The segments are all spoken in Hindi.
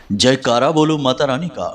जयकारा बोलो माता रानी का।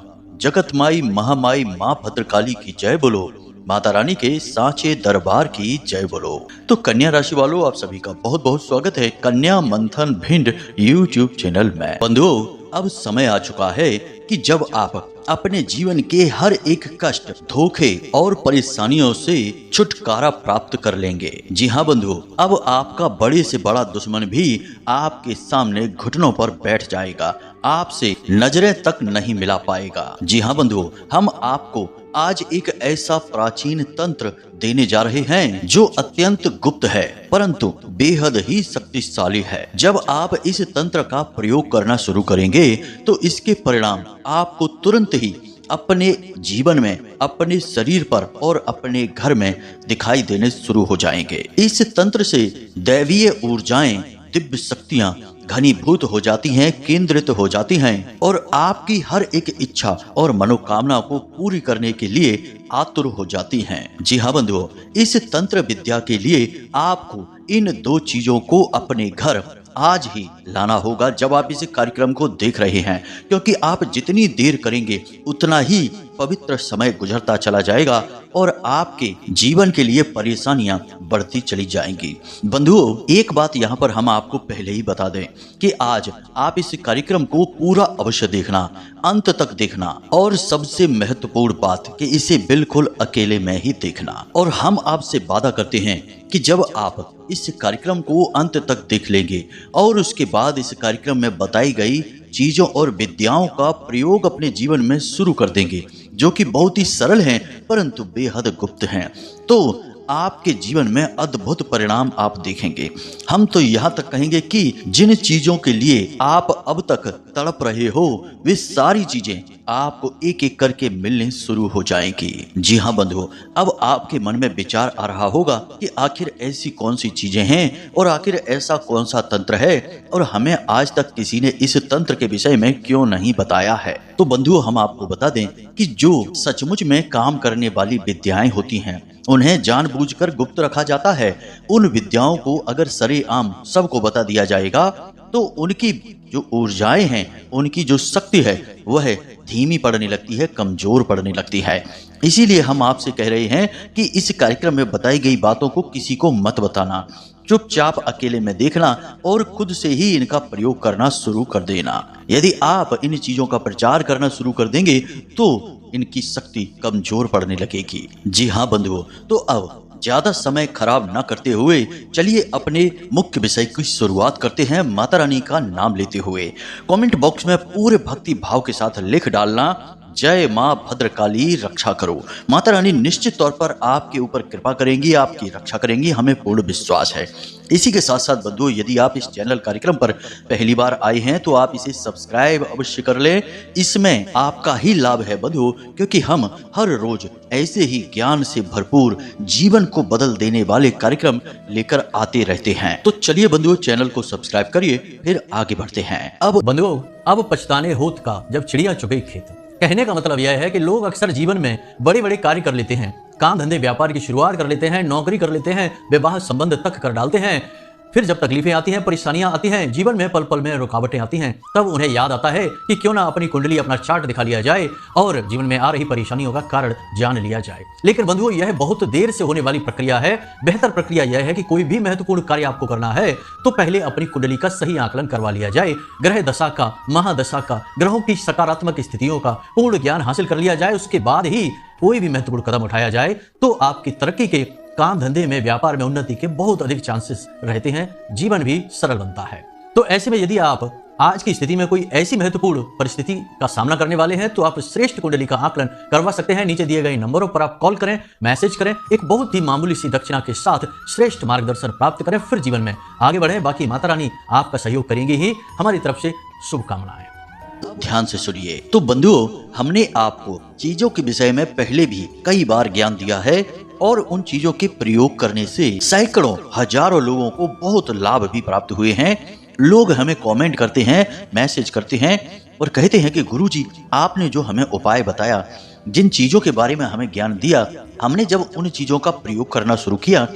जगत माई महामाई माँ भद्रकाली की जय बोलो। माता रानी के सांचे दरबार की जय बोलो। तो कन्या राशि वालों, आप सभी का बहुत बहुत स्वागत है कन्या मंथन भिंड यूट्यूब चैनल में। बंधुओं, अब समय आ चुका है कि जब आप अपने जीवन के हर एक कष्ट, धोखे और परेशानियों से छुटकारा प्राप्त कर लेंगे। जी हाँ बंधुओं, अब आपका बड़े से बड़ा दुश्मन भी आपके सामने घुटनों पर बैठ जाएगा, आपसे नजरें तक नहीं मिला पाएगा। जी हाँ बंधुओं, हम आपको आज एक ऐसा प्राचीन तंत्र देने जा रहे हैं जो अत्यंत गुप्त है परंतु बेहद ही शक्तिशाली है। जब आप इस तंत्र का प्रयोग करना शुरू करेंगे तो इसके परिणाम आपको तुरंत ही अपने जीवन में, अपने शरीर पर और अपने घर में दिखाई देने शुरू हो जाएंगे। इस तंत्र से दैवीय ऊर्जाएं, दिव्य शक्तियां घनीभूत हो जाती हैं, केंद्रित हो जाती हैं और आपकी हर एक इच्छा और मनोकामना को पूरी करने के लिए आतुर हो जाती हैं। जी हाँ बंधुओं, इस तंत्र विद्या के लिए आपको इन दो चीजों को अपने घर आज ही लाना होगा जब आप इस कार्यक्रम को देख रहे हैं, क्योंकि आप जितनी देर करेंगे उतना ही पवित्र समय गुजरता चला जाएगा और आपके जीवन के लिए परेशानियां बढ़ती चली जाएंगी। बंधुओं, एक बात यहाँ पर हम आपको पहले ही बता दें कि आज आप इस कार्यक्रम को पूरा अवश्य देखना, अंत तक देखना और सबसे महत्वपूर्ण बात कि इसे बिल्कुल अकेले में ही देखना। और हम आपसे वादा करते हैं कि जब आप इस कार्यक्रम को अंत तक देख लेंगे और उसके बाद इस कार्यक्रम में बताई गई चीजों और विद्याओं का प्रयोग अपने जीवन में शुरू कर देंगे, जो कि बहुत ही सरल हैं परंतु बेहद गुप्त हैं, तो आपके जीवन में अद्भुत परिणाम आप देखेंगे। हम तो यहाँ तक कहेंगे कि जिन चीजों के लिए आप अब तक तड़प रहे हो वे सारी चीजें आपको एक एक करके मिलने शुरू हो जाएंगी। जी हाँ बंधुओं, अब आपके मन में विचार आ रहा होगा कि आखिर ऐसी कौन सी चीजें हैं और आखिर ऐसा कौन सा तंत्र है और हमें आज तक किसी ने इस तंत्र के विषय में क्यों नहीं बताया है। तो बंधुओं, हम आपको बता दें कि जो सचमुच में काम करने वाली विद्याएं होती हैं उन्हें जानबूझकर गुप्त रखा जाता है। उन विद्याओं को अगर सरेआम सबको बता दिया जाएगा तो उनकी जो ऊर्जाएं हैं, उनकी जो शक्ति है वह धीमी पड़ने लगती है, कमजोर पड़ने लगती है। इसीलिए हम आपसे कह रहे हैं कि इस कार्यक्रम में बताई गई बातों को किसी को मत बताना, चुपचाप अकेले में देखना और खुद से ही इनका प्रयोग करना शुरू कर देना। यदि आप इन चीजों का प्रचार करना शुरू कर देंगे तो इनकी शक्ति कमजोर पड़ने लगेगी। जी हाँ बंधुओं, तो अब ज्यादा समय खराब न करते हुए चलिए अपने मुख्य विषय की शुरुआत करते हैं। माता रानी का नाम लेते हुए कमेंट बॉक्स में पूरे भक्ति भाव के साथ लिख डालना, जय माँ भद्रकाली रक्षा करो। माता रानी निश्चित तौर पर आपके ऊपर कृपा करेंगी, आपकी रक्षा करेंगी, हमें पूर्ण विश्वास है। इसी के साथ साथ बंधुओं, यदि आप इस चैनल कार्यक्रम पर पहली बार आए हैं तो आप इसे सब्सक्राइब अवश्य कर लें। इसमें आपका ही लाभ है बंधुओं, क्योंकि हम हर रोज ऐसे ही ज्ञान से भरपूर जीवन को बदल देने वाले कार्यक्रम लेकर आते रहते हैं। तो चलिए बंधुओं, चैनल को सब्सक्राइब करिए, फिर आगे बढ़ते हैं। अब बंधुओं, अब पछताने होत का जब चिड़िया चुगे खेत। कहने का मतलब यह है कि लोग अक्सर जीवन में बड़े बड़े कार्य कर लेते हैं, काम धंधे व्यापार की शुरुआत कर लेते हैं, नौकरी कर लेते हैं, विवाह संबंध तक कर डालते हैं। फिर जब तकलीफें आती हैं, परेशानियां आती हैं, जीवन में पल पल में रुकावटें आती हैं, तब उन्हें याद आता है कि क्यों ना अपनी कुंडली, अपना चार्ट दिखा लिया जाए और जीवन में आ रही परेशानियों का कारण जान लिया जाए। लेकिन बंधुओं, यह बहुत देर से होने वाली प्रक्रिया है। बेहतर प्रक्रिया यह है कि कोई भी महत्वपूर्ण कार्य आपको करना है तो पहले अपनी कुंडली का सही आकलन करवा लिया जाए, ग्रह दशा का, महादशा का, ग्रहों की सकारात्मक स्थितियों का पूर्ण ज्ञान हासिल कर लिया जाए। उसके बाद ही कोई भी महत्वपूर्ण कदम उठाया जाए तो आपकी तरक्की के, काम धंधे में, व्यापार में उन्नति के बहुत अधिक चांसेस रहते हैं, जीवन भी सरल बनता है। तो ऐसे में यदि आप आज की स्थिति में कोई ऐसी महत्वपूर्ण परिस्थिति का सामना करने वाले हैं तो आप श्रेष्ठ कुंडली का आकलन करवा सकते हैं। नीचे दिए गए नंबरों पर आप कॉल करें, मैसेज करें, एक बहुत ही मामूली सी दक्षिणा के साथ श्रेष्ठ मार्गदर्शन प्राप्त करें, फिर जीवन में आगे बढ़ें। बाकी माता रानी आपका सहयोग करेंगी ही। हमारी तरफ से शुभकामनाएं। ध्यान से सुनिए। तो बंधुओं, हमने आपको चीजों के विषय में पहले भी कई बार ज्ञान दिया है और उन चीजों के प्रयोग करने से सैकड़ों, हजारों लोगों को बहुत लाभ भी प्राप्त हुए हैं। लोग हमें कमेंट करते हैं, मैसेज करते हैं और कहते हैं कि गुरुजी, आपने जो हमें उपाय बताया, जिन चीजों के बारे में हमें ज्ञान दिया, हमने जब उन चीजों का प्रयोग करना शुरू किया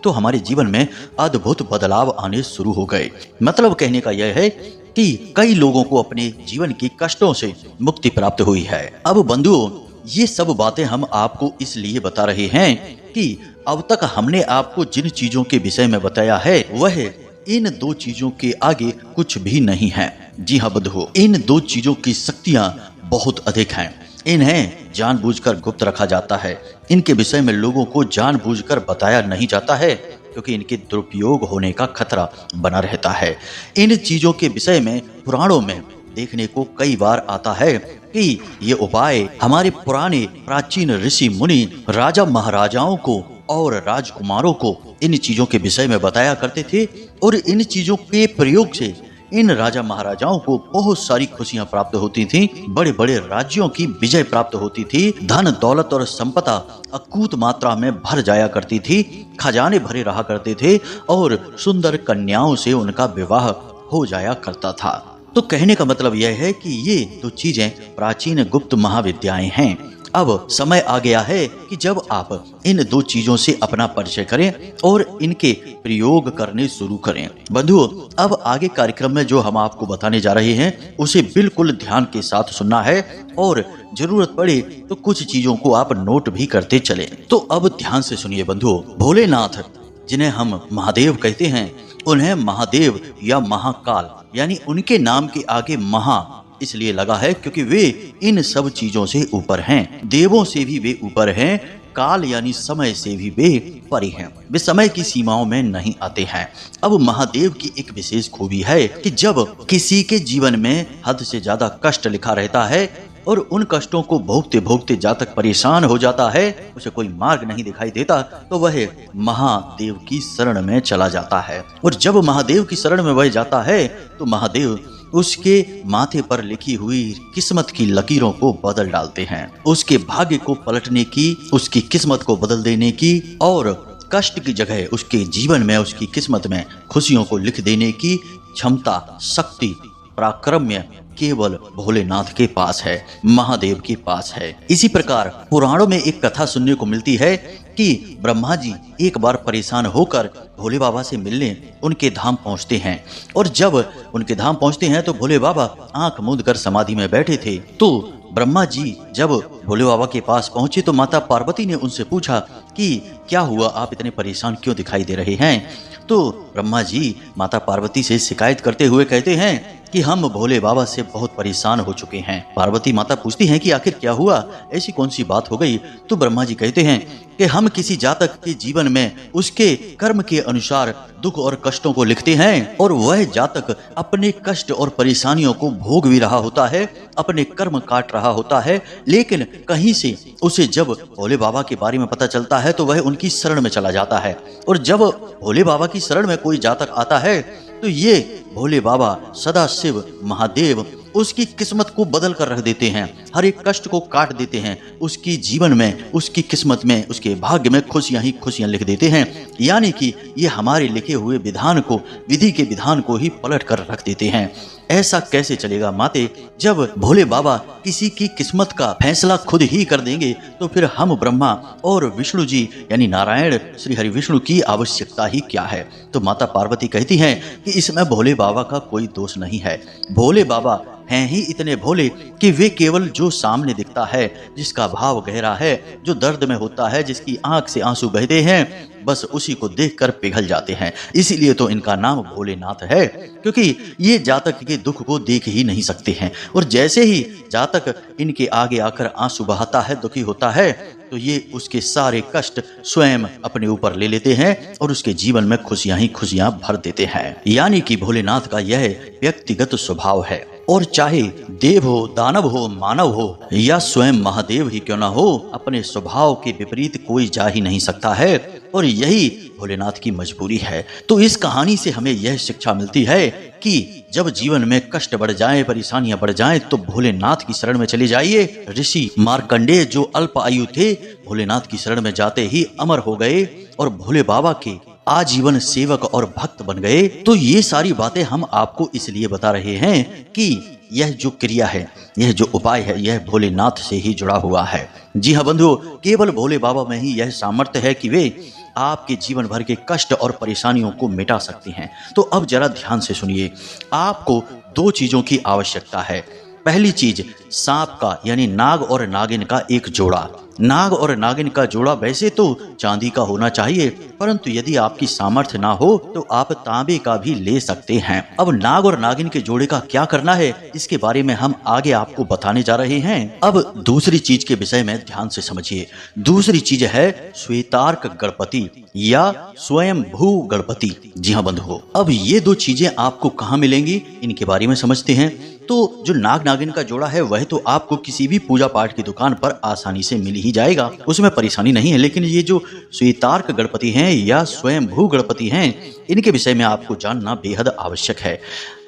तो हमारे जीवन में अद्भुत बदलाव आने शुरू हो गए। मतलब कहने का यह है कि कई लोगों को अपने जीवन के कष्टों से मुक्ति प्राप्त हुई है। अब बंधुओं, ये सब बातें हम आपको इसलिए बता रहे हैं कि अब तक हमने आपको जिन चीजों के विषय में बताया है वह इन दो चीजों के आगे कुछ भी नहीं है। जी हाँ बंधुओं, इन दो चीजों की शक्तियां बहुत अधिक हैं। इन्हें जानबूझकर गुप्त रखा जाता है। इनके विषय में लोगों को जानबूझकर बताया नहीं जाता है क्योंकि इनके दुरुपयोग होने का खतरा बना रहता है। इन चीजों के विषय में पुराणों में देखने को कई बार आता है कि ये उपाय हमारे पुराने प्राचीन ऋषि मुनि राजा महाराजाओं को और राजकुमारों को इन चीजों के विषय में बताया करते थे और इन चीजों के प्रयोग से इन राजा महाराजाओं को बहुत सारी खुशियां प्राप्त होती थीं, बड़े बड़े राज्यों की विजय प्राप्त होती थी, धन दौलत और संपदा अकूत मात्रा में भर जाया करती थी, खजाने भरे रहा करते थे और सुंदर कन्याओं से उनका विवाह हो जाया करता था। तो कहने का मतलब यह है कि ये दो चीजें प्राचीन गुप्त महाविद्याएं हैं। अब समय आ गया है कि जब आप इन दो चीजों से अपना परिचय करें और इनके प्रयोग करने शुरू करें। बंधुओं, अब आगे कार्यक्रम में जो हम आपको बताने जा रहे हैं उसे बिल्कुल ध्यान के साथ सुनना है और जरूरत पड़े तो कुछ चीजों को आप नोट भी करते चलें। तो अब ध्यान से सुनिए बंधुओं। भोलेनाथ, जिन्हें हम महादेव कहते हैं, उन्हें महादेव या महाकाल यानी उनके नाम के आगे महा इसलिए लगा है क्योंकि वे इन सब चीजों से ऊपर हैं। देवों से भी वे ऊपर हैं, काल यानी समय से भी वे परे हैं। वे समय की सीमाओं में नहीं आते हैं। अब महादेव की एक विशेष खूबी है कि जब किसी के जीवन में हद से ज्यादा कष्ट लिखा रहता है और उन कष्टों को भोगते भोगते जातक परेशान हो जाता है, उसे कोई मार्ग नहीं दिखाई देता, तो वह महादेव की शरण में चला जाता है। और जब महादेव की शरण में वह जाता है तो महादेव उसके माथे पर लिखी हुई किस्मत की लकीरों को बदल डालते हैं। उसके भाग्य को पलटने की, उसकी किस्मत को बदल देने की और कष्ट की जगह उसके जीवन में, उसकी किस्मत में खुशियों को लिख देने की क्षमता, शक्ति, पराक्रम्य केवल भोलेनाथ के पास है, महादेव के पास है। इसी प्रकार पुराणों में एक कथा सुनने को मिलती है कि ब्रह्मा जी एक बार परेशान होकर भोले बाबा से मिलने उनके धाम पहुंचते हैं और जब उनके धाम पहुंचते हैं तो भोले बाबा आंख मूंद कर समाधि में बैठे थे। तो ब्रह्मा जी जब भोले बाबा के पास पहुंचे तो माता पार्वती ने उनसे पूछा कि क्या हुआ, आप इतने परेशान क्यों दिखाई दे रहे हैं। तो ब्रह्मा जी माता पार्वती से शिकायत करते हुए कहते हैं कि हम भोले बाबा से बहुत परेशान हो चुके हैं। पार्वती माता पूछती हैं कि आखिर क्या हुआ, ऐसी कौन सी बात हो गई। तो ब्रह्मा जी कहते हैं कि हम किसी जातक के जीवन में उसके कर्म के अनुसार दुख और कष्टों को लिखते हैं और वह जातक अपने कष्ट और परेशानियों को भोग भी रहा होता है, अपने कर्म काट रहा होता है, लेकिन कहीं से उसे जब भोले बाबा के बारे में पता चलता है तो वह उनकी शरण में चला जाता है। और जब भोले बाबा की शरण में कोई जातक आता है तो ये भोले बाबा सदा शिव महादेव उसकी किस्मत को बदल कर रख देते हैं, हर एक कष्ट को काट देते हैं, उसकी जीवन में, उसकी किस्मत में, उसके भाग्य में खुशियां ही खुशियां लिख देते हैं। यानी कि ये हमारे लिखे हुए विधान को, विधि के विधान को ही पलट कर रख देते हैं। ऐसा कैसे चलेगा माते, जब भोले बाबा किसी की किस्मत का फैसला खुद ही कर देंगे तो फिर हम ब्रह्मा और विष्णु जी यानी नारायण श्री हरि विष्णु की आवश्यकता ही क्या है। तो माता पार्वती कहती हैं कि इसमें भोले बाबा का कोई दोष नहीं है। भोले बाबा हैं ही इतने भोले कि वे केवल जो सामने दिखता है, जिसका भाव गहरा है, जो दर्द में होता है, जिसकी आंख से आंसू बहते हैं, बस उसी को देखकर पिघल जाते हैं। इसीलिए तो इनका नाम भोलेनाथ है, क्योंकि ये जातक के दुख को देख ही नहीं सकते हैं। और जैसे ही जातक इनके आगे आकर आंसू बहाता है, दुखी होता है, तो ये उसके सारे कष्ट स्वयं अपने ऊपर ले लेते हैं और उसके जीवन में खुशियां ही खुशियां भर देते हैं। यानी कि भोलेनाथ का यह व्यक्तिगत स्वभाव है। और चाहे देव हो, दानव हो, मानव हो या स्वयं महादेव ही क्यों ना हो, अपने स्वभाव के विपरीत कोई जा ही नहीं सकता है और यही भोलेनाथ की मजबूरी है। तो इस कहानी से हमें यह शिक्षा मिलती है कि जब जीवन में कष्ट बढ़ जाए, परेशानियां बढ़ जाएं, तो भोलेनाथ की शरण में चले जाइए। ऋषि मार्कंडेय जो अल्प आयु थे, भोलेनाथ की शरण में जाते ही अमर हो गए और भोले बाबा के आजीवन सेवक और भक्त बन गए। तो ये सारी बातें हम आपको इसलिए बता रहे हैं कि यह जो क्रिया है, यह जो उपाय है, यह भोलेनाथ से ही जुड़ा हुआ है। जी हाँ बंधुओं, केवल भोले बाबा में ही यह सामर्थ्य है कि वे आपके जीवन भर के कष्ट और परेशानियों को मिटा सकती हैं। तो अब जरा ध्यान से सुनिए, आपको 2 चीजों की आवश्यकता है। पहली चीज, सांप का यानी नाग और नागिन का एक जोड़ा। नाग और नागिन का जोड़ा वैसे तो चांदी का होना चाहिए, परंतु यदि आपकी सामर्थ्य ना हो तो आप तांबे का भी ले सकते हैं। अब नाग और नागिन के जोड़े का क्या करना है, इसके बारे में हम आगे आपको बताने जा रहे हैं। अब दूसरी चीज के विषय में ध्यान से समझिए। दूसरी चीज है श्वेतार्क गणपति या स्वयं भू गणपति। जी हाँ बंधुओं, अब ये 2 चीजें आपको कहाँ मिलेंगी, इनके बारे में समझते हैं। तो जो नाग नागिन का जोड़ा है वह तो आपको किसी भी पूजा पाठ की दुकान पर आसानी से मिल ही जाएगा, उसमें परेशानी नहीं है। लेकिन ये जो श्वेतार्क गणपति हैं या स्वयं भू गणपति हैं, इनके विषय में आपको जानना बेहद आवश्यक है।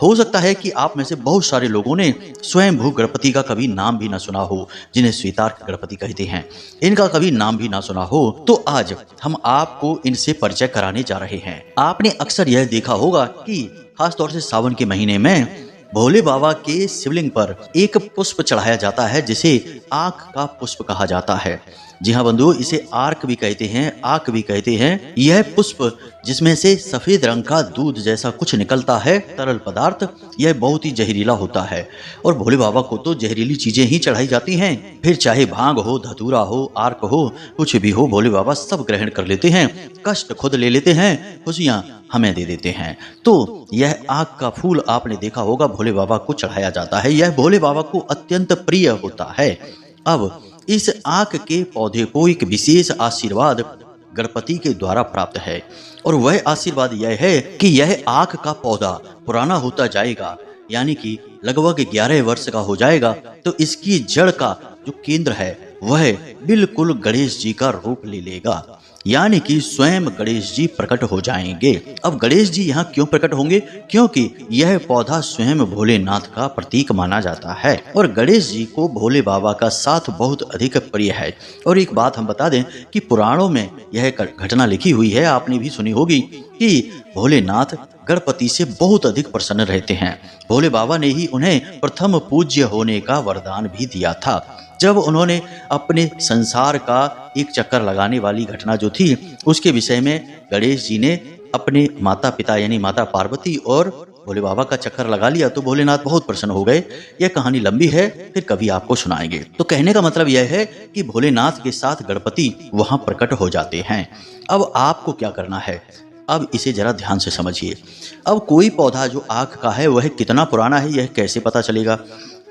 हो सकता है कि आप में से बहुत सारे लोगों ने स्वयं भू गणपति का कभी नाम भी ना सुना हो, जिन्हें श्वेतार्क गणपति कहते हैं, इनका कभी नाम भी ना सुना हो। तो आज हम आपको इनसे परिचय कराने जा रहे हैं। आपने अक्सर यह देखा होगा कि खासतौर से सावन के महीने में भोले बाबा के शिवलिंग पर एक पुष्प चढ़ाया जाता है, जिसे आँख का पुष्प कहा जाता है। जी हाँ बंधुओं, इसे आर्क भी कहते हैं, आँख भी कहते हैं। यह पुष्प जिसमें से सफेद रंग का दूध जैसा कुछ निकलता है, तरल पदार्थ, यह बहुत ही जहरीला होता है। और भोले बाबा को तो जहरीली चीजें ही चढ़ाई जाती हैं, फिर चाहे भांग हो, धतूरा हो, आर्क हो, कुछ भी हो, भोले बाबा सब ग्रहण कर लेते हैं, कष्ट खुद ले लेते हैं, खुशियां हमें दे देते हैं। तो यह आँख का फूल आपने देखा होगा, भोले बाबा को चढ़ाया जाता है। यह भोले बाबा को अत्यंत प्रिय होता है। अब इस आँख के पौधे को एक विशेष आशीर्वाद गणपति के द्वारा प्राप्त है, और वह आशीर्वाद यह है कि यह आँख का पौधा पुराना होता जाएगा, यानी कि लगभग 11 वर्ष का हो जाएगा, तो इसकी जड़ का जो केंद्र है वह बिल्कुल गणेश जी का रूप ले लेगा, यानी कि स्वयं गणेश जी प्रकट हो जाएंगे। अब गणेश जी यहाँ क्यों प्रकट होंगे, क्योंकि यह पौधा स्वयं भोलेनाथ का प्रतीक माना जाता है, और गणेश जी को भोले बाबा का साथ बहुत अधिक प्रिय है। और एक बात हम बता दें कि पुराणों में यह घटना लिखी हुई है, आपने भी सुनी होगी, कि भोलेनाथ गणपति से बहुत अधिक प्रसन्न रहते हैं। भोले बाबा ने ही उन्हें प्रथम पूज्य होने का वरदान भी दिया था। जब उन्होंने अपने संसार का एक चक्कर लगाने वाली घटना जो थी, उसके विषय में गणेश जी ने अपने माता पिता यानी माता पार्वती और भोले बाबा का चक्कर लगा लिया, तो भोलेनाथ बहुत प्रसन्न हो गए। यह कहानी लंबी है, फिर कभी आपको सुनाएंगे। तो कहने का मतलब यह है कि भोलेनाथ के साथ गणपति वहां प्रकट हो जाते हैं। अब आपको क्या करना है, अब इसे जरा ध्यान से समझिए। अब कोई पौधा जो आँख का है वह कितना पुराना है यह कैसे पता चलेगा,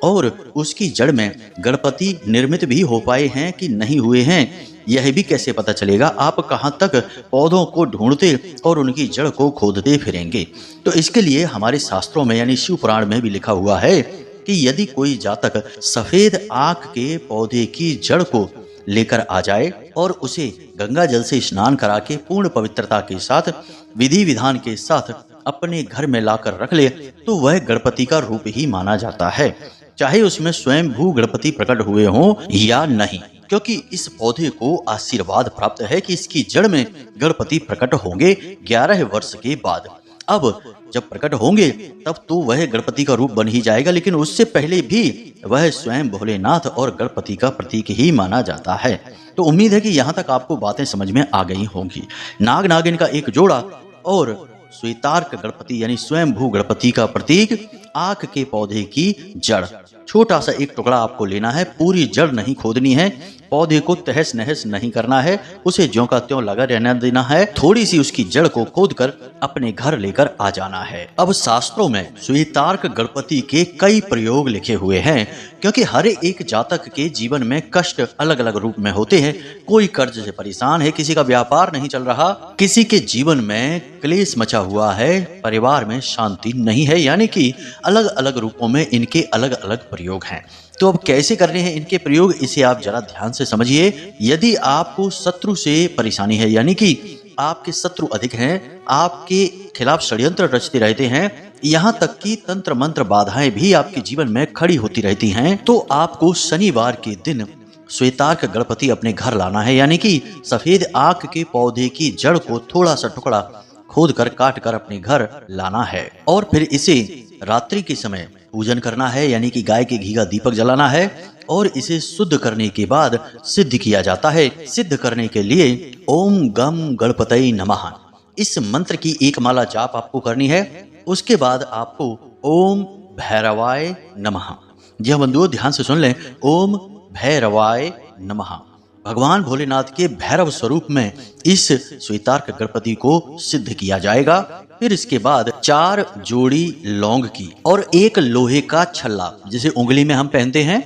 और उसकी जड़ में गणपति निर्मित भी हो पाए हैं कि नहीं हुए हैं यह भी कैसे पता चलेगा। आप कहाँ तक पौधों को ढूंढते और उनकी जड़ को खोदते फिरेंगे। तो इसके लिए हमारे शास्त्रों में यानी शिव पुराण में भी लिखा हुआ है कि यदि कोई जातक सफेद आँख के पौधे की जड़ को लेकर आ जाए और उसे गंगा जल से स्नान करा के पूर्ण पवित्रता के साथ विधि विधान के साथ अपने घर में लाकर रख ले, तो वह गणपति का रूप ही माना जाता है, चाहे उसमें स्वयं भू गणपति प्रकट हुए हों या नहीं, क्योंकि इस पौधे को आशीर्वाद प्राप्त है कि इसकी जड़ में गणपति प्रकट होंगे 11 वर्ष के बाद। अब जब प्रकट होंगे तब तो वह गणपति का रूप बन ही जाएगा, लेकिन उससे पहले भी वह स्वयं भोलेनाथ और गणपति का प्रतीक ही माना जाता है। तो उम्मीद है कि यहाँ तक आपको बातें समझ में आ गई होंगी। नाग नागिन का एक जोड़ा और श्वेतार्क गणपति यानी स्वयं भू गणपति का प्रतीक आँख के पौधे की जड़, छोटा सा एक टुकड़ा आपको लेना है, पूरी जड़ नहीं खोदनी है, पौधे को तहस नहस नहीं करना है, उसे ज्यों का त्यों लगा रहने देना है, थोड़ी सी उसकी जड़ को खोदकर अपने घर लेकर आ जाना है। अब शास्त्रों में श्वेतार्क गणपति के कई प्रयोग लिखे हुए हैं, क्योंकि हर एक जातक के जीवन में कष्ट अलग अलग रूप में होते हैं। कोई कर्ज से परेशान है, किसी का व्यापार नहीं चल रहा, किसी के जीवन में क्लेश मचा हुआ है, परिवार में शांति नहीं है, यानी कि अलग अलग रूपों में इनके अलग अलग प्रयोग हैं। तो अब कैसे करने हैं इनके प्रयोग, इसे आप जरा ध्यान से समझिए। यदि आपको शत्रु से परेशानी है, यानी कि आपके शत्रु अधिक हैं, आपके खिलाफ षड्यंत्र रचते रहते हैं, यहाँ तक कि तंत्र मंत्र बाधाएं भी आपके जीवन में खड़ी होती रहती हैं, तो आपको शनिवार के दिन श्वेतार्क गणपति अपने घर लाना है, यानी कि सफेद आँख के पौधे की जड़ को थोड़ा सा टुकड़ा खोद कर काट कर अपने घर लाना है, और फिर इसे रात्रि के समय पूजन करना है, यानी कि गाय के घी का दीपक जलाना है और इसे शुद्ध करने के बाद सिद्ध किया जाता है। सिद्ध करने के लिए ओम गम गणपतये नमः इस मंत्र की एक माला जाप आपको करनी है। उसके बाद आपको ओम भैरवाय नमः, जी हाँ बंधुओं ध्यान से सुन लें, ओम भैरवाय नमः भगवान भोलेनाथ के भैरव स्वरूप में इस श्वेतार्क गणपति को सिद्ध किया जाएगा। फिर इसके बाद 4 जोड़ी लौंग की और एक लोहे का छल्ला, जिसे उंगली में हम पहनते हैं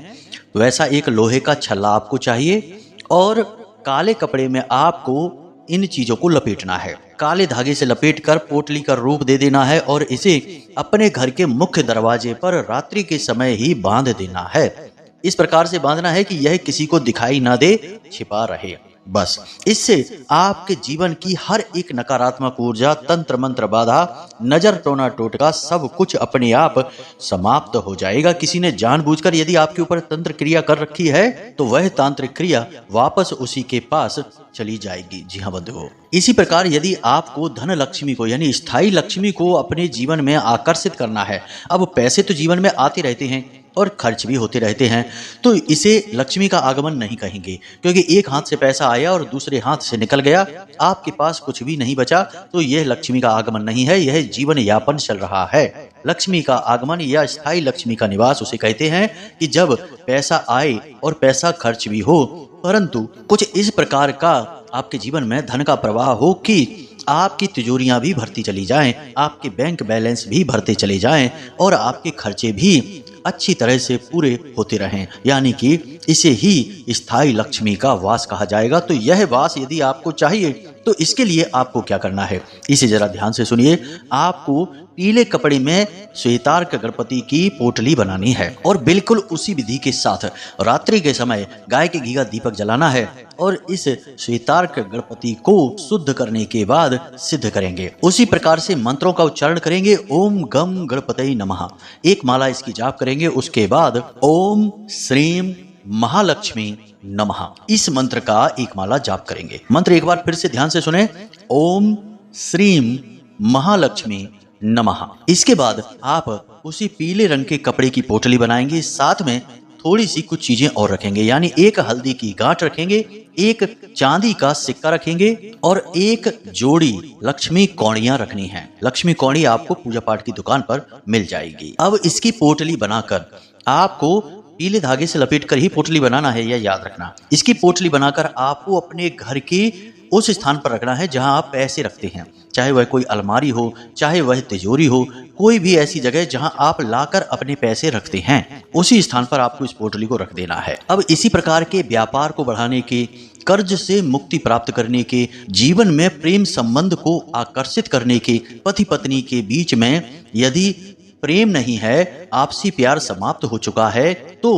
वैसा एक लोहे का छल्ला आपको चाहिए और काले कपड़े में आपको इन चीजों को लपेटना है। काले धागे से लपेटकर पोटली का रूप दे देना है और इसे अपने घर के मुख्य दरवाजे पर रात्रि के समय ही बांध देना है। इस प्रकार से बांधना है कि यह किसी को दिखाई ना दे, छिपा रहे। बस इससे आपके जीवन की हर एक नकारात्मक ऊर्जा, तंत्र मंत्र बाधा, नजर टोना टोटका सब कुछ अपने आप समाप्त हो जाएगा। किसी ने जानबूझकर यदि आपके ऊपर तंत्र क्रिया कर रखी है तो वह तांत्रिक क्रिया वापस उसी के पास चली जाएगी। जी हाँ बंधुओं, इसी प्रकार यदि आपको धन लक्ष्मी को यानी स्थायी लक्ष्मी को अपने जीवन में आकर्षित करना है, अब पैसे तो जीवन में आते रहते हैं और खर्च भी होते रहते हैं, तो इसे लक्ष्मी का आगमन नहीं कहेंगे, क्योंकि एक हाथ से पैसा आया और दूसरे हाथ से निकल गया, आपके पास कुछ भी नहीं बचा, तो यह लक्ष्मी का आगमन नहीं है, यह जीवन यापन चल रहा है। लक्ष्मी का आगमन या स्थायी लक्ष्मी का निवास उसे कहते हैं कि जब पैसा आए और पैसा खर्च भी हो, परंतु कुछ इस प्रकार का आपके जीवन में धन का प्रवाह हो कि आपकी तिजोरियां भी भरती चली जाएं, आपके बैंक बैलेंस भी भरते चले जाएं और आपके खर्चे भी अच्छी तरह से पूरे होते रहें, यानी कि इसे ही स्थायी लक्ष्मी का वास कहा जाएगा। तो यह वास यदि आपको चाहिए तो इसके लिए आपको क्या करना है, इसे जरा ध्यान से सुनिए। आपको पीले कपड़े में श्वेतार्क गणपति की पोटली बनानी है और बिल्कुल उसी विधि के साथ रात्रि के समय गाय के घी का दीपक जलाना है और इस श्वेतार्क गणपति को शुद्ध करने के बाद सिद्ध करेंगे। उसी प्रकार से मंत्रों का उच्चारण करेंगे। ओम गम गणपतये नमः एक माला इसकी जाप करेंगे। उसके बाद ओम श्रीम महालक्ष्मी नमः इस मंत्र का एक माला जाप करेंगे। मंत्र एक बार फिर से ध्यान से सुने, ओम श्रीम महालक्ष्मी नमः। इसके बाद आप उसी पीले रंग के कपड़े की पोटली बनाएंगे, साथ में थोड़ी सी कुछ चीजें और रखेंगे, यानी एक हल्दी की गांठ रखेंगे, एक चांदी का सिक्का रखेंगे और एक जोड़ी लक्ष्मी कौड़ियां रखनी है। लक्ष्मी कौड़ी आपको पूजा पाठ की दुकान पर मिल जाएगी। अब इसकी पोटली बनाकर आपको पीले धागे से लपेटकर ही पोटली बनाना है, यह याद रखना। इसकी पोटली बनाकर आपको अपने घर के उस स्थान पर रखना है जहां आप पैसे रखते हैं, चाहे वह कोई अलमारी हो, चाहे वह तिजोरी हो, कोई भी ऐसी जगह जहां आप लाकर अपने पैसे रखते हैं, उसी स्थान पर आपको इस पोटली को रख देना है। अब इसी प्रकार के व्यापार को बढ़ाने के, कर्ज से मुक्ति प्राप्त करने के, जीवन में प्रेम संबंध को आकर्षित करने के, पति पत्नी के बीच में यदि प्रेम नहीं है, आपसी प्यार समाप्त हो चुका है, तो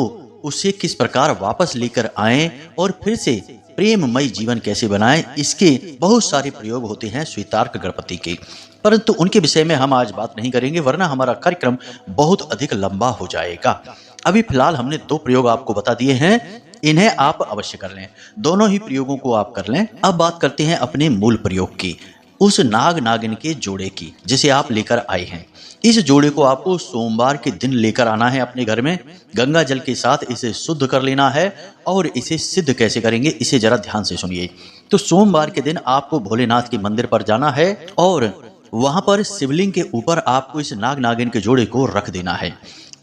उसे किस प्रकार वापस लेकर आएं और फिर से प्रेममय जीवन कैसे बनाएं, इसके बहुत सारे प्रयोग होते हैं श्वेतार्क गणपति के, परंतु उनके विषय में हम आज बात नहीं करेंगे, वरना हमारा कार्यक्रम बहुत अधिक लंबा हो जाएगा। अभी फिलहाल हमने 2 प्रयोग आपको बता दिए हैं, इन्हें आप अवश्य कर लें, दोनों ही प्रयोगों को आप कर लें। अब बात करते हैं अपने मूल प्रयोग की, उस नाग नागिन के जोड़े की जिसे आप लेकर आए हैं। इस जोड़े को आपको सोमवार के दिन लेकर आना है अपने घर में, गंगा जल के साथ इसे शुद्ध कर लेना है। और इसे सिद्ध कैसे करेंगे, इसे जरा ध्यान से सुनिए। तो सोमवार के दिन आपको भोलेनाथ के मंदिर पर जाना है और वहां पर शिवलिंग के ऊपर आपको इस नाग नागिन के जोड़े को रख देना है।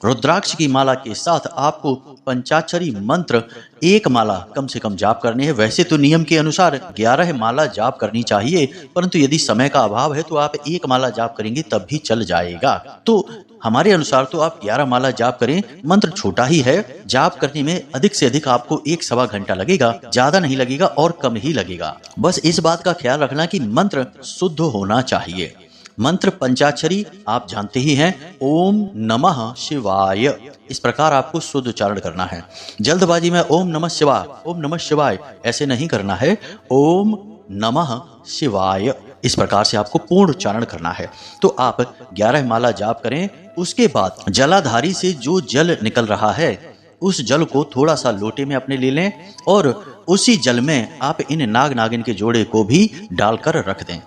रुद्राक्ष की माला के साथ आपको पंचाक्षरी मंत्र 1 माला कम से कम जाप करनी है। वैसे तो नियम के अनुसार 11 माला जाप करनी चाहिए, परंतु यदि समय का अभाव है तो आप 1 माला जाप करेंगे तब भी चल जाएगा। तो हमारे अनुसार तो आप 11 माला जाप करें, मंत्र छोटा ही है, जाप करने में अधिक से अधिक आपको 1-1.25 घंटा लगेगा, ज्यादा नहीं लगेगा और कम ही लगेगा। बस इस बात का ख्याल रखना कि मंत्र शुद्ध होना चाहिए। मंत्र पंचाक्षरी आप जानते ही हैं, ओम नमः शिवाय, इस प्रकार आपको शुद्ध उच्चारण करना है। जल्दबाजी में ओम नमः शिवाय ऐसे नहीं करना है, ओम नमः शिवाय इस प्रकार से आपको पूर्ण उच्चारण करना है। तो आप 11 माला जाप करें। उसके बाद जलाधारी से जो जल निकल रहा है उस जल को थोड़ा सा लोटे में अपने ले लें और उसी जल में आप इन नाग नागिन के जोड़े को भी डालकर रख दें।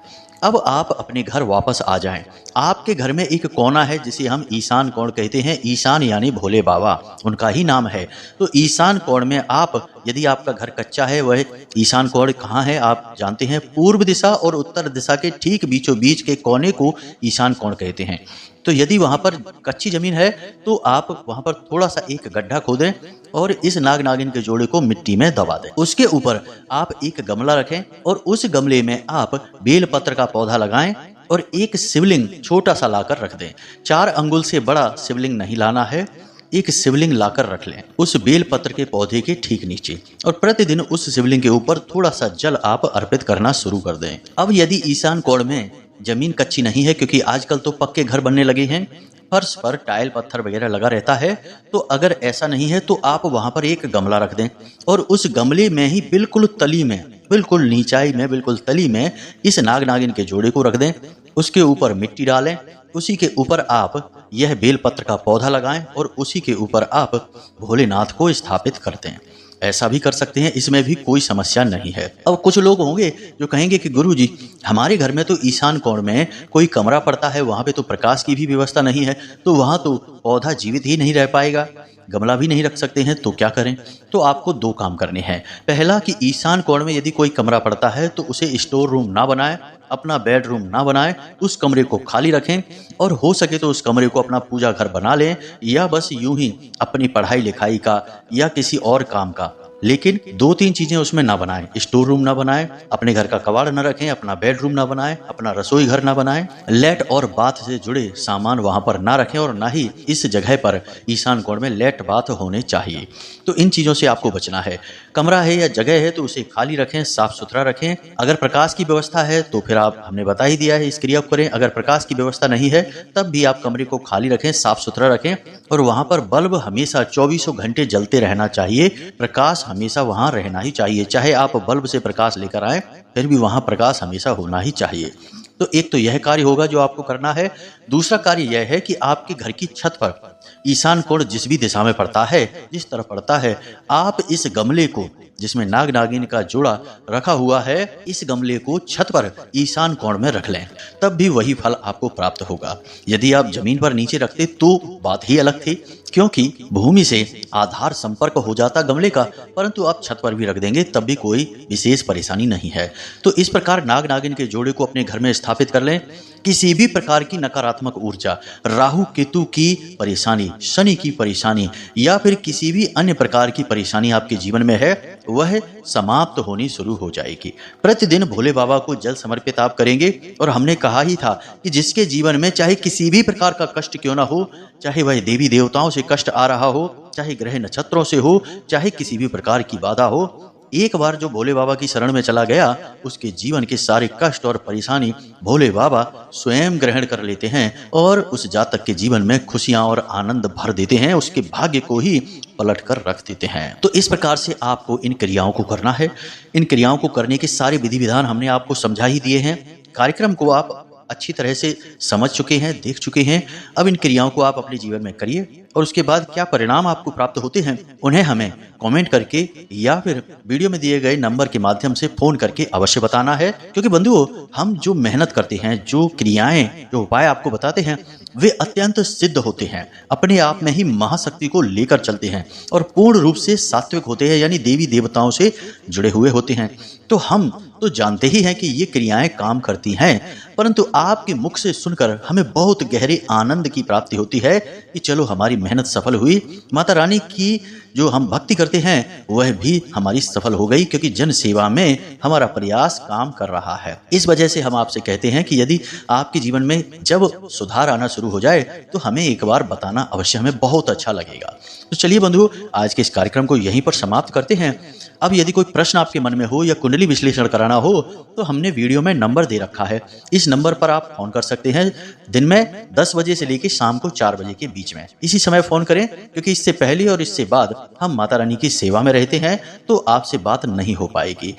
अब आप अपने घर वापस आ जाएं। आपके घर में एक कोना है जिसे हम ईशान कोण कहते हैं। ईशान यानी भोले बाबा, उनका ही नाम है। तो ईशान कोण में आप, यदि आपका घर कच्चा है, वह ईशान कोण कहाँ है आप जानते हैं? पूर्व दिशा और उत्तर दिशा के ठीक बीचों बीच के कोने को ईशान कोण कहते हैं। तो यदि वहाँ पर कच्ची जमीन है तो आप वहाँ पर थोड़ा सा एक गड्ढा खोदें और इस नाग नागिन के जोड़े को मिट्टी में दबा दें। उसके ऊपर आप एक गमला रखें और उस गमले में आप बेलपत्र का पौधा लगाएं और एक शिवलिंग छोटा सा लाकर रख दें। 4 अंगुल से बड़ा शिवलिंग नहीं लाना है, एक शिवलिंग लाकर रख लें उस बेलपत्र के पौधे के ठीक नीचे, और प्रतिदिन उस शिवलिंग के ऊपर थोड़ा सा जल आप अर्पित करना शुरू कर दें। अब यदि ईशान कोण में जमीन कच्ची नहीं है, क्योंकि आजकल तो पक्के घर बनने लगे हैं, फर्श पर टाइल पत्थर वगैरह लगा रहता है, तो अगर ऐसा नहीं है तो आप वहां पर एक गमला रख दें और उस गमले में ही बिल्कुल तली में, बिल्कुल नीचाई में, बिल्कुल तली में इस नाग नागिन के जोड़े को रख दें। उसके ऊपर मिट्टी डालें, उसी के ऊपर आप यह बेलपत्र का पौधा लगाएं और उसी के ऊपर आप भोलेनाथ को स्थापित करते हैं। ऐसा भी कर सकते हैं, इसमें भी कोई समस्या नहीं है। अब कुछ लोग होंगे जो कहेंगे कि गुरुजी, हमारे घर में तो ईशान कोण में कोई कमरा पड़ता है, वहां पे तो प्रकाश की भी व्यवस्था नहीं है, तो वहां तो पौधा जीवित ही नहीं रह पाएगा, गमला भी नहीं रख सकते हैं, तो क्या करें? तो आपको 2 काम करने हैं। पहला कि ईशान कोण में यदि कोई कमरा पड़ता है तो उसे स्टोर रूम ना बनाएं, अपना बेडरूम ना बनाएं, उस कमरे को खाली रखें और हो सके तो उस कमरे को अपना पूजा घर बना लें, या बस यूं ही अपनी पढ़ाई लिखाई का या किसी और काम का, लेकिन 2-3 चीजें उसमें ना बनाएं। स्टोर रूम ना बनाएं, अपने घर का कबाड़ ना रखें, अपना बेडरूम ना बनाएं, अपना रसोई घर ना बनाएं, लेट और बाथ से जुड़े सामान वहां पर ना रखें, और ना ही इस जगह पर ईशान कोण में लेट बाथ होने चाहिए। तो इन चीजों से आपको बचना है। कमरा है या जगह है तो उसे खाली रखें, साफ सुथरा रखें। अगर प्रकाश की व्यवस्था है तो फिर आप, हमने बता ही दिया है, इस क्रिया को करें। अगर प्रकाश की व्यवस्था नहीं है तब भी आप कमरे को खाली रखें, साफ सुथरा रखें, और वहां पर बल्ब हमेशा 24 घंटे जलते रहना चाहिए। प्रकाश हमेशा वहां रहना ही चाहिए, चाहे आप बल्ब से प्रकाश लेकर आए फिर भी वहां प्रकाश हमेशा होना ही चाहिए। तो एक तो यह कार्य होगा जो आपको करना है। दूसरा कार्य यह है कि आपके घर की छत पर ईशान कोण जिस भी दिशा में पड़ता है, जिस तरफ पड़ता है, आप इस गमले को जिसमें नाग नागिन का जोड़ा रखा हुआ है, इस गमले को छत पर ईशान कोण में रख लें, तब भी वही फल आपको प्राप्त होगा। यदि आप जमीन पर नीचे रखते तो बात ही अलग थी, क्योंकि भूमि से आधार संपर्क हो जाता गमले का, परंतु आप छत पर भी रख देंगे तब भी कोई विशेष परेशानी नहीं है। तो इस प्रकार नाग नागिन के जोड़े को अपने घर में स्थापित कर लें। किसी भी प्रकार की नकारात्मक ऊर्जा, राहु केतु की परेशानी, शनि की परेशानी या फिर किसी भी अन्य प्रकार की परेशानी आपके जीवन में है, वह समाप्त होनी शुरू हो जाएगी। प्रतिदिन भोले बाबा को जल समर्पित आप करेंगे, और हमने कहा ही था कि जिसके जीवन में चाहे किसी भी प्रकार का कष्ट क्यों ना हो, चाहे वह देवी देवताओं से कष्ट आ रहा हो, चाहे ग्रह नक्षत्रों से हो, चाहे किसी भी प्रकार की बाधा हो, एक बार जो भोले बाबा की शरण में चला गया, उसके जीवन के सारे कष्ट और परेशानी भोले बाबा स्वयं ग्रहण कर लेते हैं और उस जातक के जीवन में खुशियां और आनंद भर देते हैं, उसके भाग्य को ही पलट कर रख देते हैं। तो इस प्रकार से आपको इन क्रियाओं को करना है। इन क्रियाओं को करने के सारे विधि विधान हमने आपको समझा ही दिए हैं। कार्यक्रम को आप अच्छी तरह से समझ चुके हैं, देख चुके हैं। अब इन क्रियाओं को आप अपने जीवन में करिए, और उसके बाद क्या परिणाम आपको प्राप्त होते हैं उन्हें हमें कमेंट करके या फिर वीडियो में दिए गए नंबर के माध्यम से फोन करके अवश्य बताना है। क्योंकि बंधुओं, हम जो मेहनत करते हैं, जो क्रियाएं, जो उपाय आपको बताते हैं, वे अत्यंत सिद्ध होते हैं, अपने आप में ही महाशक्ति को लेकर चलते हैं और पूर्ण रूप से सात्विक होते हैं, यानी देवी देवताओं से जुड़े हुए होते हैं। तो हम तो जानते ही हैं कि ये क्रियाएं काम करती हैं, परंतु आपके मुख से सुनकर हमें बहुत गहरे आनंद की प्राप्ति होती है कि चलो हमारी मेहनत सफल हुई, माता रानी की जो हम भक्ति करते हैं वह भी हमारी सफल हो गई, क्योंकि जन सेवा में हमारा प्रयास काम कर रहा है। इस वजह से हम आपसे कहते हैं कि यदि आपके जीवन में जब सुधार आना शुरू हो जाए तो हमें एक बार बताना अवश्य, हमें बहुत अच्छा लगेगा। तो चलिए बंधु, आज के इस कार्यक्रम को यहीं पर समाप्त करते हैं। अब यदि कोई प्रश्न आपके मन में हो या कुंडली विश्लेषण कराना हो तो हमने वीडियो में नंबर दे रखा है, इस नंबर पर आप फोन कर सकते हैं। दिन में 10 बजे से लेकर शाम को 4 बजे के बीच में इसी समय फोन करें, क्योंकि इससे पहले और इससे बाद हम माता रानी की सेवा में रहते हैं, तो आपसे बात नहीं हो पाएगी।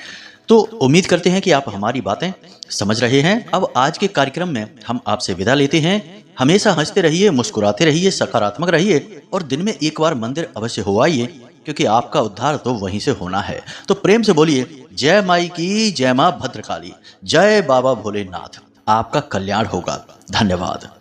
तो उम्मीद करते हैं कि आप हमारी बातें समझ रहे हैं। अब आज के कार्यक्रम में हम आपसे विदा लेते हैं। हमेशा हंसते रहिए, मुस्कुराते रहिए, सकारात्मक रहिए, और दिन में एक बार मंदिर अवश्य हो आइए, क्योंकि आपका उद्धार तो वहीं से होना है। तो प्रेम से बोलिए, जय माई की, जय मां भद्रकाली, जय बाबा भोलेनाथ। आपका कल्याण होगा। धन्यवाद।